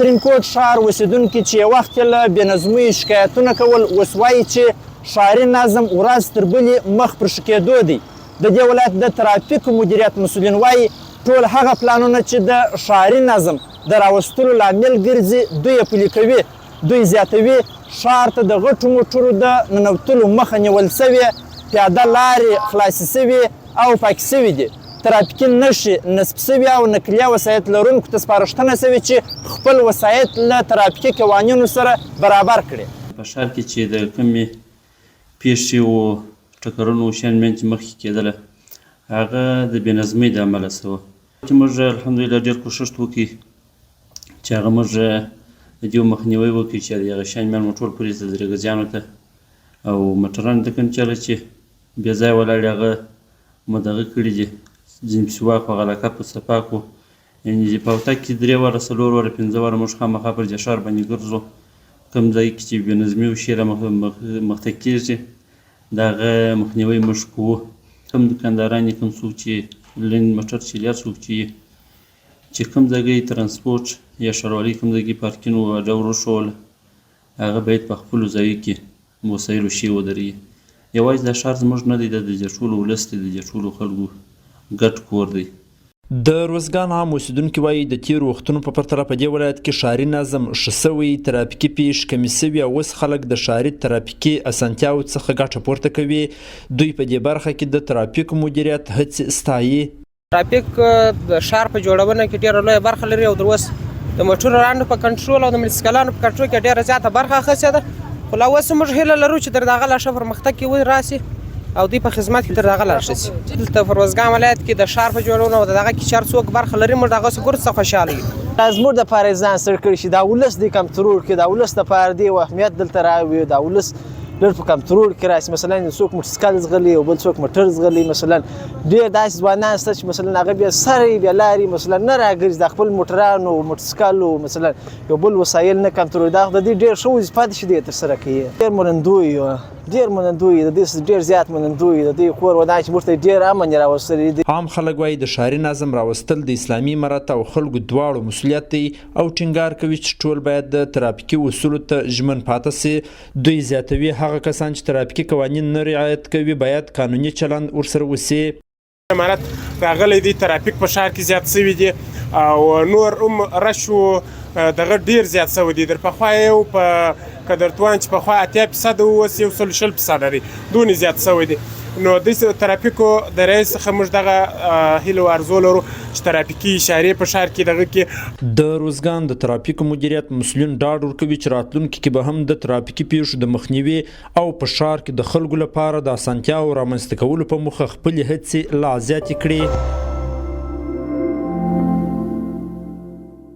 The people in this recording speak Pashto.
ترینکوټ ښار اوسېدونکي چې یو وخت یې له بېنظمۍ شکایتونه کول، اوس وایي چې ښاري نظم ورځ تر بلې مخ پر ښه کېدو دی. د دې ولایت د ترافیکو مدیریت مسؤلین وایي ټول هغه پلانونه چې د ښاري نظم د راوستلو لامل ګرځي دوی یې پلي کوي. دوی زیاتوي ښار ته د غټو موټرو د ننوتلو مخه نیول سوې، پیاده لارې خلاصې سوي او پاکې سوي دي. ترافیکي نښې نصب سوي او نقلیه وسایط لرونکو ته سپارښتنه سوې چې خپل وسایط له ترافیکي قوانینو سره برابر کړي. په ښار کې چې د کومې پیښې و ټکرونو شیان چې مخکې کېدله هغه د بېنظمۍ د امله سوه، چې موږ الحمدلله ډېر کوښښ وکړي چې هغه موږ د دې مخنیوی وکړي چې د هغه شیان مو ټول پرېږدي درېږدیانو ته او موټرانو ته کوم چله چې بې ځایه ولاړې هغه مو دغه کړي دي، ځینې پسې واک او غلقه په صفا کړو. یعنې په هوتک کې 3 واره 4 واره 5 واره موږ خامخا پر دې ښار باندې ګرځو. کوم ځای کې چې بېنظمي وشي رامخته کېږي د هغه مخنیوی موږ کوو. کوم دکانداران یې کوم څوک چې لین موټر چلي هر څوک چې کوم ځای ترانسپورټ یا ښاروالۍ کوم ځای پارکینګ ور وښوله هغه باید په خپلو ځایو کې وسایلو شی ودرېږي. یوازې دا ښار زموږ نه دی، د دې ټولو ولس دی، د دې ټولو خلکو ګډ کور دی. د روزګان عام اوسېدونکي وایي د تېرو وختونو په پرتله په دې ولایت کې ښاري نظم ښه سوی، ترافیکي پیښې کمې سوي او اوس خلک د ښاري ترافیکي اسانتیاوو څخه ګټه پورته کوي. دوی په دې برخه کې د ترافیکو مدیریت هڅې ستایي. ترافیک د ښار په جوړونه کې ډېره لویه برخه لري او در اوس د موټرو رانډو په کنټرول او د موټرسایکلانو په کنټرول کې ډېره زیاته برخه اخیستې ده. خو لا اوس موږ هیله لرو چې تر دغه لا ښه پرمختګ کې راسي او دوی په خدمت کې تر دغه لا ښه شي. دلته په روزګان ولایت کې د ښار په جوړونه او دغه کې چې هر څوک برخه لري موږ دغسې ګورو څه خوشحاله یو. زموږ دپاره یې ځان ستړی کړی شي، دا ولس دې کنټرول کړي، دا ولس دپاره دې یو اهمیت دلته راوي، دا ولس ډېر په کنټرول کې راشي. مثلا څوک موټرسایکل ځغلي او بل څوک موټر ځغلي، مثلا ډېر داسې ځوانان شته چې مثلا هغه بیا سر یې بیا لارې مثلا نه راګرځي، د خپل موټرانو موټرسایکلو مثلا یو بل وسایل نه کنټرول. دا د دې ډېر ښه وظیفه ده چې دی ترسره کوي. ډېر منندوی د دې ډېر زیات منندوی د دې کور ودان چې موږ ته ډېر امن یې راوستلی دی. عام خلک وایي د ښاري نظم راوستل د اسلامي امارت او خلکو دواړو مسؤلیت دی او ټینګار کوي چې ټول باید د ترافیکي اصولو ته ژمن پاتې سي. دوی زیاتوي هغه کسان چې ترافیکي قوانین نه رعایت کوي باید قانوني چلند ورسره وسي. امارت راغلی دی، ترافیک په ښار کې زیات سوي دي او نور رش دغه ډېر زیات سوی دی. در پخوا یو په قدرتوان چې پخوا 80% اوس 120% لري، دونې زیات سوی دی. نو د ترافیکو د رئیس څخه موږ دغه هیله او ارزو لرو چې ترافیکي اشارې په ښار کې دغه کې. د روزګان د ترافیکو مدیریت مسؤلین ډاډ ورکوي چې راتلونکي کې به هم د ترافیکي پیښو د مخنیوي او په ښار کې د خلکو لپاره د اسانتیاو رامنځته کولو په موخه خپلې هڅې لا زیاتې کړي.